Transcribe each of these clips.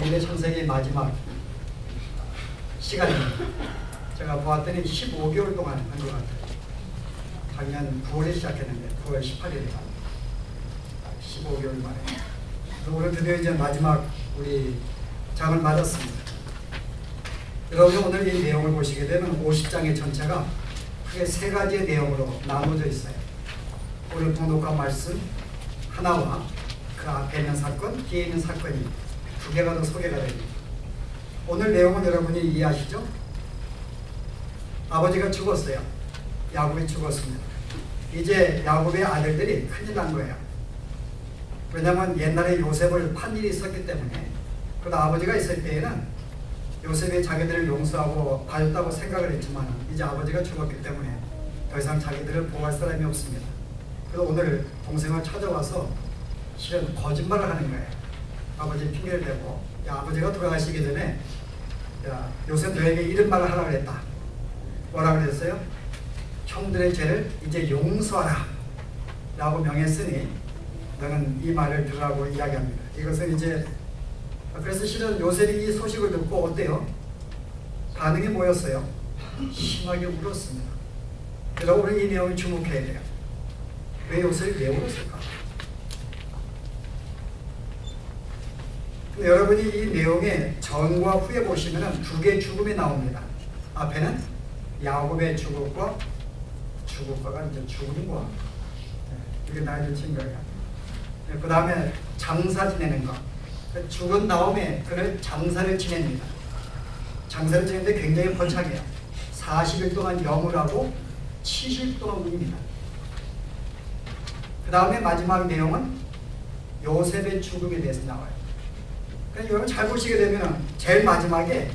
인류 창세기 마지막 시간입니다. 제가 보았더니 15개월 동안 한 것 같아요. 작년 9월에 시작했는데 9월 18일에 15개월 만에. 오늘 드디어 이제 마지막 우리 장을 맞았습니다. 여러분이 오늘 이 내용을 보시게 되면 50장의 전체가 크게 세 가지의 내용으로 나눠져 있어요. 오늘 봉독한 말씀 하나와 그 앞에 있는 사건, 뒤에 있는 사건이 두 개가 더 소개가 됩니다. 오늘 내용은 여러분이 이해하시죠? 아버지가 죽었어요. 야곱이 죽었습니다. 이제 야곱의 아들들이 큰일 난 거예요. 왜냐하면 옛날에 요셉을 판 일이 있었기 때문에. 그러다 아버지가 있을 때에는 요셉이 자기들을 용서하고 봐줬다고 생각을 했지만 이제 아버지가 죽었기 때문에 더 이상 자기들을 보호할 사람이 없습니다. 그래서 오늘 동생을 찾아와서 실은 거짓말을 하는 거예요. 아버지 핑계를 대고, 야, 아버지가 돌아가시기 전에 야, 요셉 너에게 이런 말을 하라고 그랬다. 뭐라고 그랬어요? 형들의 죄를 이제 용서하라 라고 명했으니 너는 이 말을 들으라고 이야기합니다. 이것은 이제 그래서 실은 요셉이 이 소식을 듣고 어때요? 반응이 뭐였어요? 심하게 울었습니다. 그래서 우리 이 내용을 주목해야 돼요. 왜 요셉이 왜 울었을까? 여러분이 이 내용의 전과 후에 보시면 두 개의 죽음이 나옵니다. 앞에는 야곱의 죽음과 이제 죽음과 이게 나뉘어진 거예요. 그 다음에 장사 지내는 것. 죽은 다음에 그를 장사를 지냅니다. 장사를 지내는데 굉장히 번창해요. 40일 동안 염을 하고 70일 동안 운입니다. 그 다음에 마지막 내용은 요셉의 죽음에 대해서 나와요. 그러니까 여러분 잘 보시게 되면 제일 마지막에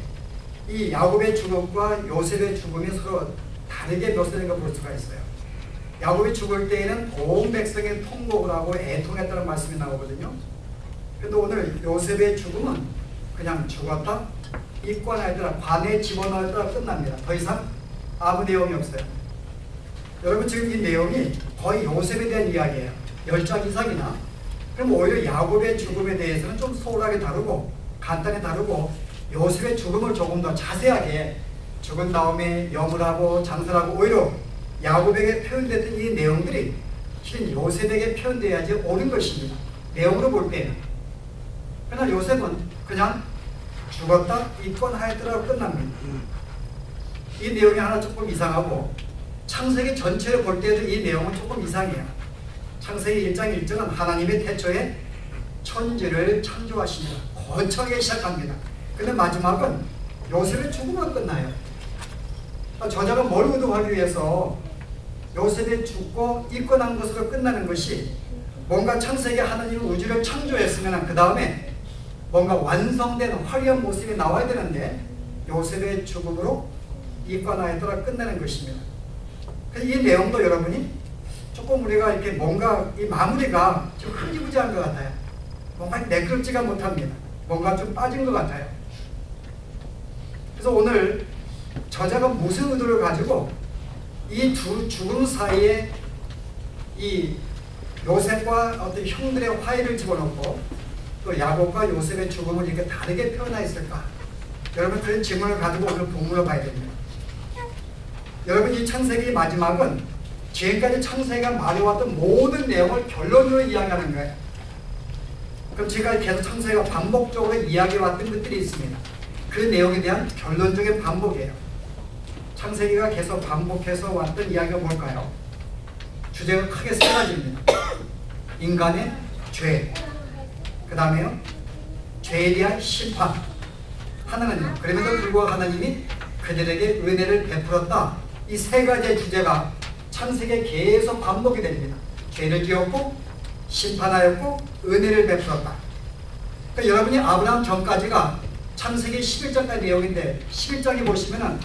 이 야곱의 죽음과 요셉의 죽음이 서로 다르게 묘사된 걸 볼 수가 있어요. 야곱이 죽을 때에는 온 백성의 통곡을 하고 애통했다는 말씀이 나오거든요. 그런데 오늘 요셉의 죽음은 그냥 죽었다, 입관하였더라, 관에 집어넣었더라 끝납니다. 더 이상 아무 내용이 없어요. 여러분 지금 이 내용이 거의 요셉에 대한 이야기예요. 10장 이상이나. 그럼 오히려 야곱의 죽음에 대해서는 좀 소홀하게 다루고 간단히 다루고 요셉의 죽음을 조금 더 자세하게 죽은 다음에 염을 하고 장사를 하고 오히려 야곱에게 표현됐던 이 내용들이 실은 요셉에게 표현돼야지 옳은 것입니다. 내용으로 볼 때는. 그러나 요셉은 그냥 죽었다 입건하였더라고 끝납니다. 이 내용이 하나 조금 이상하고 창세기 전체를 볼 때도 이 내용은 조금 이상해요. 창세기 1장 1절은 하나님의 태초에 천지를 창조하시니라 거창하게 시작합니다. 근데 마지막은 요셉의 죽음으로 끝나요. 저자가 뭘 의도하기 위해서 요셉이 죽고 입건한 것으로 끝나는 것이 뭔가 창세기 하나님은 우주를 창조했으면 그 다음에 뭔가 완성된 화려한 모습이 나와야 되는데 요셉의 죽음으로 입건하였더라 끝나는 것입니다. 그래서 이 내용도 여러분이 조금 우리가 이렇게 뭔가 이 마무리가 좀 흐지부지한 것 같아요. 뭔가 매끄럽지가 못합니다. 뭔가 좀 빠진 것 같아요. 그래서 오늘 저자가 무슨 의도를 가지고 이 두 죽음 사이에 이 요셉과 어떤 형들의 화해를 집어넣고 또 야곱과 요셉의 죽음을 이렇게 다르게 표현하였을까? 여러분 그런 질문을 가지고 오늘 본문을 봐야 됩니다. 여러분 이 창세기 마지막은 지금까지 창세기가 말해왔던 모든 내용을 결론으로 이야기하는 거예요. 그럼 제가 계속 창세기가 반복적으로 이야기해왔던 것들이 있습니다. 그 내용에 대한 결론적인 반복이에요. 창세기가 계속 반복해서 왔던 이야기가 뭘까요? 주제가 크게 세 가지입니다. 인간의 죄, 그 다음에요 죄에 대한 심판, 하나는요 그럼에도 불구하고 하나님이 그들에게 은혜를 베풀었다. 이 세 가지의 주제가 창세기에 계속 반복이 됩니다. 죄를 지었고 심판하였고 은혜를 베풀었다. 그러니까 여러분이 아브라함 전까지가 창세기 11장까지 내용인데 11장에 보시면은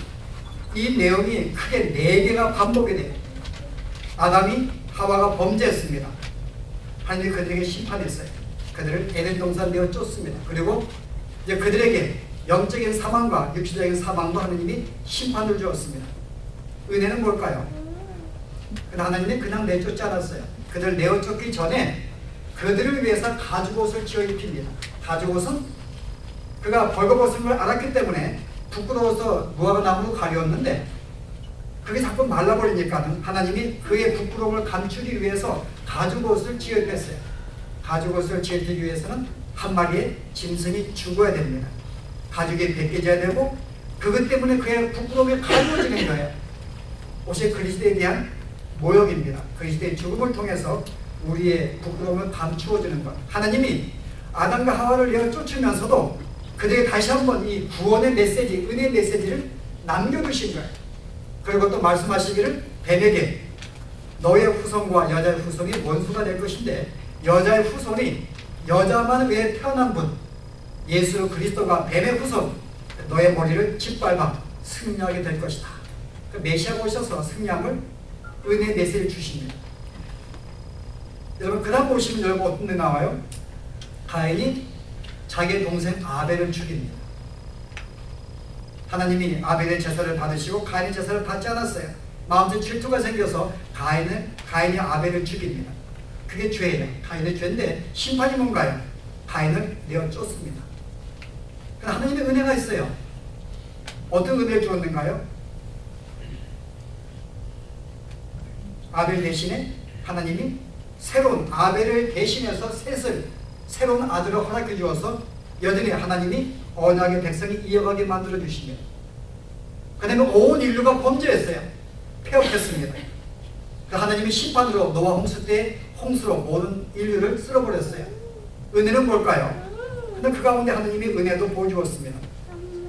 이 내용이 크게 4개가 반복이 돼요. 아담이 하와가 범죄했습니다. 하나님이 그들에게 심판했어요. 그들을 에덴 동산 내어 쫓습니다. 그리고 이제 그들에게 영적인 사망과 육체적인 사망도 하나님이 심판을 주었습니다. 은혜는 뭘까요? 하나님이 그냥 내쫓지 않았어요. 그들 내어쫓기 전에 그들을 위해서 가죽옷을 지어 입힙니다. 가죽옷은 그가 벌거벗은 걸 알았기 때문에 부끄러워서 무화과 나무로 가려웠는데 그게 자꾸 말라버리니까 하나님이 그의 부끄러움을 감추기 위해서 가죽옷을 지어입혔어요. 가죽옷을 지어입히기 위해서는 한 마리의 짐승이 죽어야 됩니다. 가죽이 벗겨져야 되고 그것 때문에 그의 부끄러움이 가려워지는 거예요. 옷이 그리스도에 대한 모욕입니다. 그리스도의 죽음을 통해서 우리의 부끄러움을 감추어주는 것. 하나님이 아담과 하와를 내어 쫓으면서도 그들에게 다시 한번 이 구원의 메시지, 은혜의 메시지를 남겨두신 거예요. 그리고 또 말씀하시기를 뱀에게 너의 후손과 여자의 후손이 원수가 될 것인데 여자의 후손이 여자만 외에 태어난 분 예수 그리스도가 뱀의 후손 너의 머리를 짓밟아 승리하게 될 것이다. 그 메시아가 오셔서 승리함을 은혜의 메시지를 주십니다. 여러분 그 다음 보시면 여러분 어떤 데 나와요? 가인이 자기의 동생 아벨을 죽입니다. 하나님이 아벨의 제사를 받으시고 가인의 제사를 받지 않았어요. 마음속 질투가 생겨서 가인이 아벨을 죽입니다. 그게 죄예요. 가인의 죄인데 심판이 뭔가요? 가인을 내어 쫓습니다. 하나님의 은혜가 있어요. 어떤 은혜를 주었는가요? 아벨 대신에 하나님이 새로운 아벨을 대신해서 새로운 아들을 허락해 주어서 여전히 하나님이 언약의 백성이 이어가게 만들어 주시며 그 다음에 온 인류가 범죄했어요. 폐업했습니다. 그 하나님이 심판으로 노아 홍수 때 홍수로 모든 인류를 쓸어버렸어요. 은혜는 뭘까요? 근데 그 가운데 하나님이 은혜도 보여주었습니다.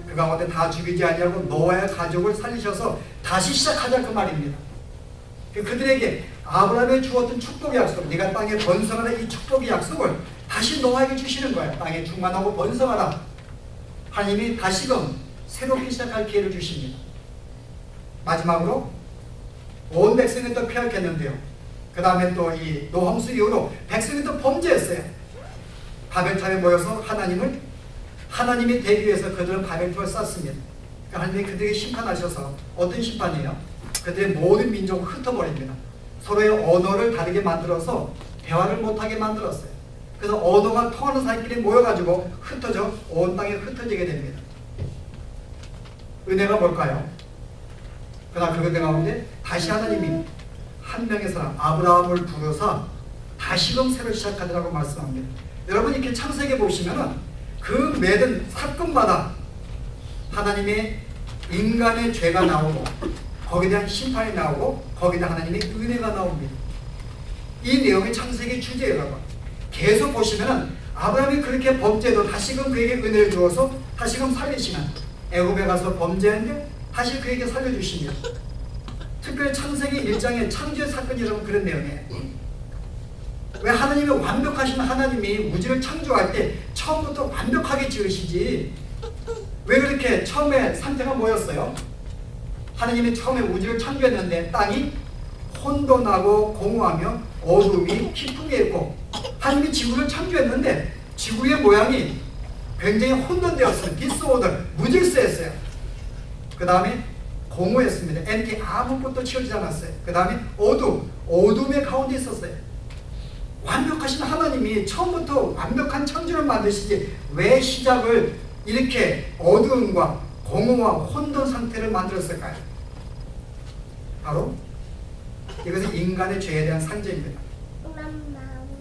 그 가운데 다 죽이지 아니하고 노아의 가족을 살리셔서 다시 시작하자 그 말입니다. 그들에게 아브라함에 주었던 축복의 약속, 네가 땅에 번성하라 이 축복의 약속을 다시 노아에게 주시는 거예요. 땅에 충만하고 번성하라. 하나님이 다시금 새롭게 시작할 기회를 주십니다. 마지막으로 온 백성이 또 폐역했는데요. 그 다음에 또 이 노홍수 이후로 백성이 또 범죄했어요. 바벨탑에 모여서 하나님이 되기 위해서 그들은 바벨탑을 쌓습니다. 그러니까 하나님이 그들에게 심판하셔서 어떤 심판이에요? 그들의 모든 민족을 흩어버립니다. 서로의 언어를 다르게 만들어서 대화를 못하게 만들었어요. 그래서 언어가 통하는 사람끼리 모여가지고 흩어져 온 땅에 흩어지게 됩니다. 은혜가 뭘까요? 그러나 그들 가운데 다시 하나님이 한 명의 사람 아브라함을 부르사 다시금 새로 시작하더라고 말씀합니다. 여러분 이렇게 창세기 보시면은 그 매든 사건마다 하나님의 인간의 죄가 나오고 거기에 대한 심판이 나오고 거기에 대한 하나님의 은혜가 나옵니다. 이 내용이 창세기 주제예요. 여러분 계속 보시면은 아브라함이 그렇게 범죄해도 다시금 그에게 은혜를 주어서 다시금 살리시는 애굽에 가서 범죄했는데 다시 그에게 살려주십니다. 특별히 창세기 1장의 창조의 사건이 여러분 그런 내용이에요. 왜 하나님이 완벽하신 하나님이 우주를 창조할 때 처음부터 완벽하게 지으시지 왜 그렇게 처음에 상태가 뭐였어요? 하나님이 처음에 우주를 창조했는데 땅이 혼돈하고 공허하며 어둠이 깊게 있고 하나님이 지구를 창조했는데 지구의 모양이 굉장히 혼돈되었어요. 디스오더, 무질서했어요. 그 다음에 공허했습니다. 엔티 아무것도 치워지지 않았어요. 그 다음에 어둠의 가운데 있었어요. 완벽하신 하나님이 처음부터 완벽한 창조를 만드시지 왜 시작을 이렇게 어두움과 공허와 혼돈 상태를 만들었을까요? 바로 이것은 인간의 죄에 대한 상징입니다.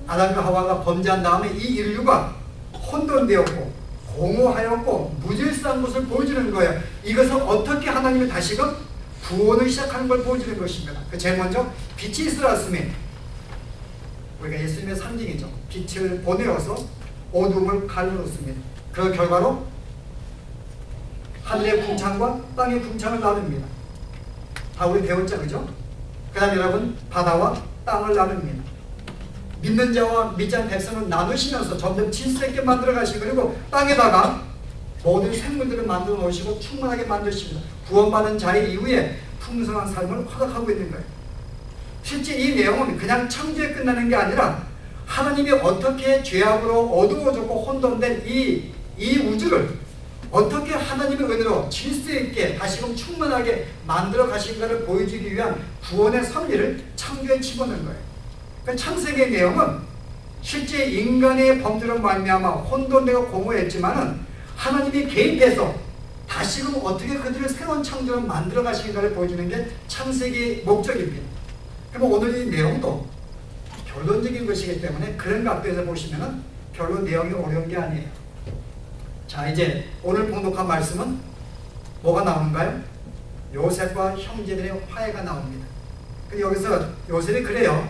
아담과 하와가 범죄한 다음에 이 인류가 혼돈되었고 공허하였고 무질서한 것을 보여주는 거예요. 이것을 어떻게 하나님이 다시금 구원을 시작하는 걸 보여주는 것입니다. 제일 먼저 빛이 있으라으며 우리가 예수님의 상징이죠. 빛을 보내어서 어둠을 가르렀습니다. 그 결과로 하늘의 궁창과 땅의 궁창을 나눕니다. 다 우리 배웠죠, 그죠? 그 다음에 여러분 바다와 땅을 나눕니다. 믿는 자와 믿지 않는 백성을 나누시면서 점점 질서 있게 만들어 가시고 그리고 땅에다가 모든 생물들을 만들어 놓으시고 충만하게 만드십니다. 구원받은 자의 이후에 풍성한 삶을 허락하고 있는 거예요. 실제 이 내용은 그냥 창조에 끝나는 게 아니라 하나님이 어떻게 죄악으로 어두워졌고 혼돈된 이 우주를 어떻게 하나님의 은혜로 질서 있게 다시금 충만하게 만들어 가신가를 보여주기 위한 구원의 섭리를 창조에 집어넣은 거예요. 그러니까 창세기의 내용은 실제 인간의 범죄로 말미암아 혼돈되고 공허했지만은 하나님이 개입해서 다시금 어떻게 그들을 새로운 창조를 만들어 가시는가를 보여주는 게 창세기의 목적입니다. 그럼 오늘 이 내용도 결론적인 것이기 때문에 그런 각도에서 보시면 별로 내용이 어려운 게 아니에요. 자, 이제 오늘 봉독한 말씀은 뭐가 나오는가요? 요셉과 형제들의 화해가 나옵니다. 근데 여기서 요셉이 그래요.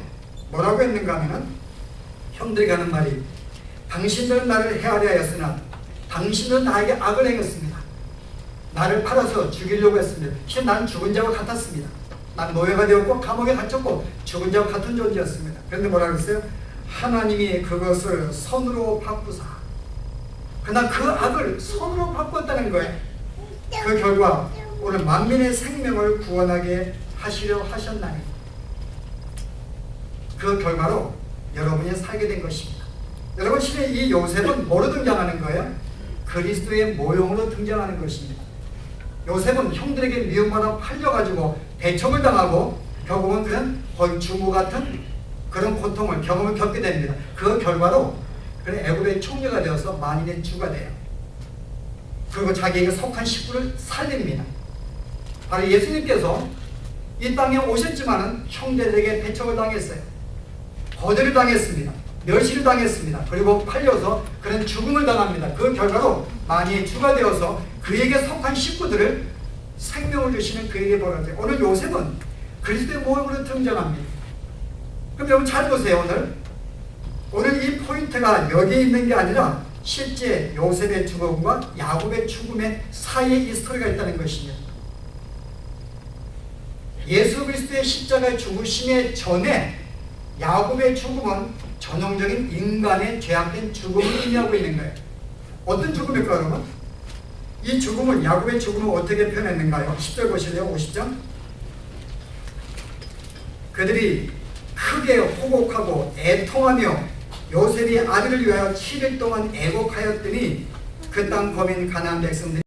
뭐라고 했는가 하면은 형들이 하는 말이 당신들은 나를 헤아려 하였으나 당신들은 나에게 악을 행했습니다. 나를 팔아서 죽이려고 했습니다. 실은 나는 죽은 자와 같았습니다. 난 노예가 되었고 감옥에 갇혔고 죽은 자와 같은 존재였습니다. 그런데 뭐라고 했어요? 하나님이 그것을 선으로 바꾸사. 그러나 그 악을 선으로 바꿨다는 거예요. 그 결과 오늘 만민의 생명을 구원하게 하시려 하셨나니 그 결과로 여러분이 살게 된 것입니다. 여러분, 실은 이 요셉은 뭐로 등장하는 거예요? 그리스도의 모형으로 등장하는 것입니다. 요셉은 형들에게 미움받아 팔려가지고 대적을 당하고 결국은 그런 거의 죽음과 같은 그런 고통을 경험을 겪게 됩니다. 그 결과로 그런 애굽의 총리가 되어서 만인의 주가 돼요. 그리고 자기에게 속한 식구를 살립니다. 바로 예수님께서 이 땅에 오셨지만은 형제들에게 배척을 당했어요. 거절을 당했습니다. 멸시를 당했습니다. 그리고 팔려서 그런 죽음을 당합니다. 그 결과로 만인의 주가 되어서 그에게 속한 식구들을 생명을 주시는 그에게 벌어져요. 오늘 요셉은 그리스도의 모형으로 등장합니다. 그럼 여러분 잘 보세요. 오늘 이 포인트가 여기에 있는 게 아니라 실제 요셉의 죽음과 야곱의 죽음의 사이에 이 스토리가 있다는 것입니다. 예수 그리스도의 십자가의 죽으심의 전에 야곱의 죽음은 전형적인 인간의 죄악된 죽음을 의미하고 있는 거예요. 어떤 죽음일까요, 여러분? 이 죽음은, 야곱의 죽음을 어떻게 표현했는가요? 10절 보실래요? 50절. 그들이 크게 호곡하고 애통하며 요셉이 아들을 위하여 7일 동안 애곡하였더니 그 땅 거민 가나안 백성들이